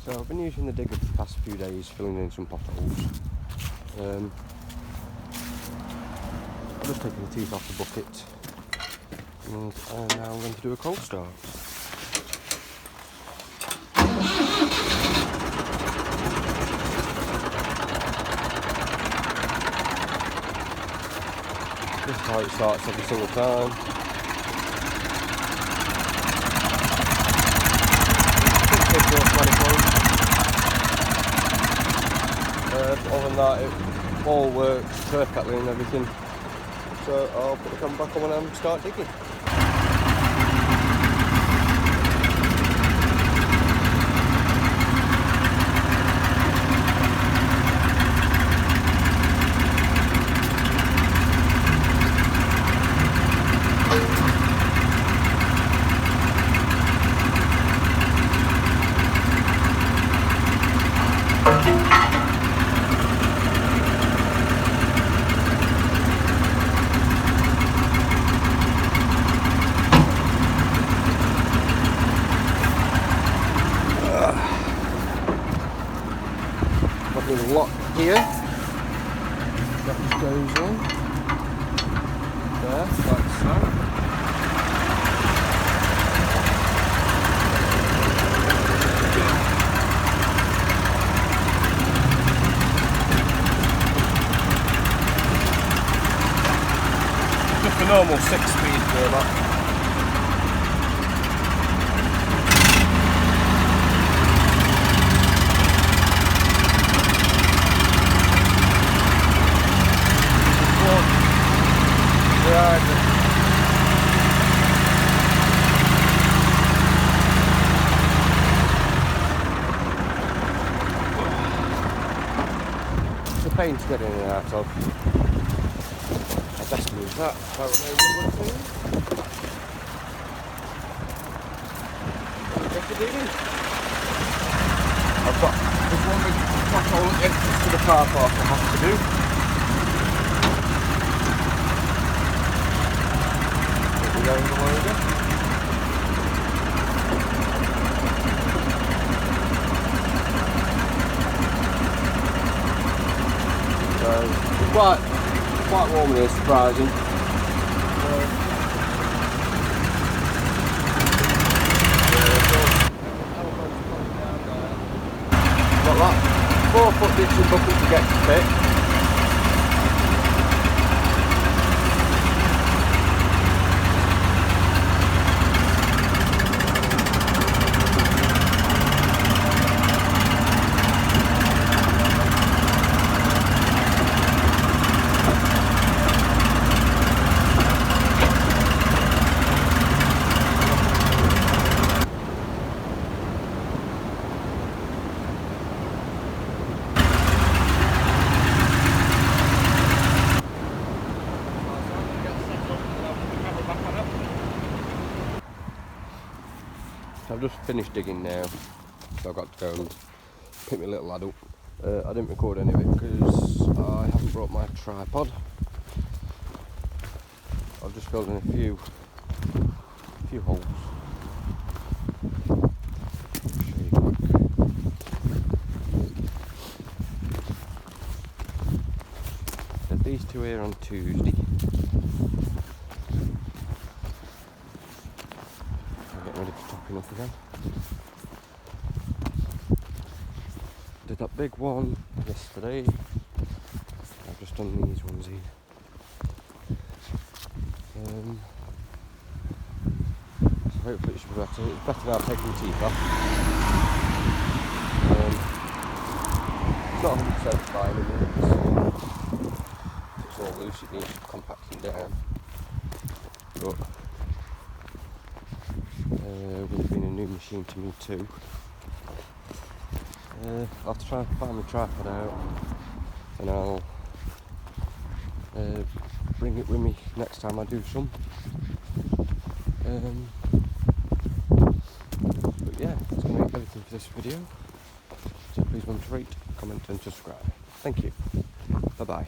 So I've been using the digger for the past few days, filling in some potholes. I'm just taking the teeth off the bucket, and now I'm going to do a cold start. This is how it starts every single time. Other than that, it all works perfectly and everything. So I'll put the camera back on and start digging. Got the lock here, that just goes in there, like so. Just a normal 6-speed gearbox. It's a pain to get in and out of. I best move that. I've got this one big pothole at the entrance to the car park I have to do. Going the way again. So it's quite warm in here, surprising. Got that 4-foot ditching bucket to get to pit. I've just finished digging now, so I've got to go and pick my little lad up. I didn't record any of it because I haven't brought my tripod. I've just filled in a few holes. Did these two here on Tuesday. Ready for topping up again. Did that big one yesterday. I've just done these ones here. So hopefully it should be better. It's better now taking the teeth off. It's not 100% fine in it. It's all loose, it needs compacting down. But with it being a new machine to me too, I'll have to try and find my tripod out and I'll bring it with me next time I do some. But yeah, that's going to be everything for this video, so please remember to rate, comment and subscribe. Thank you, bye bye.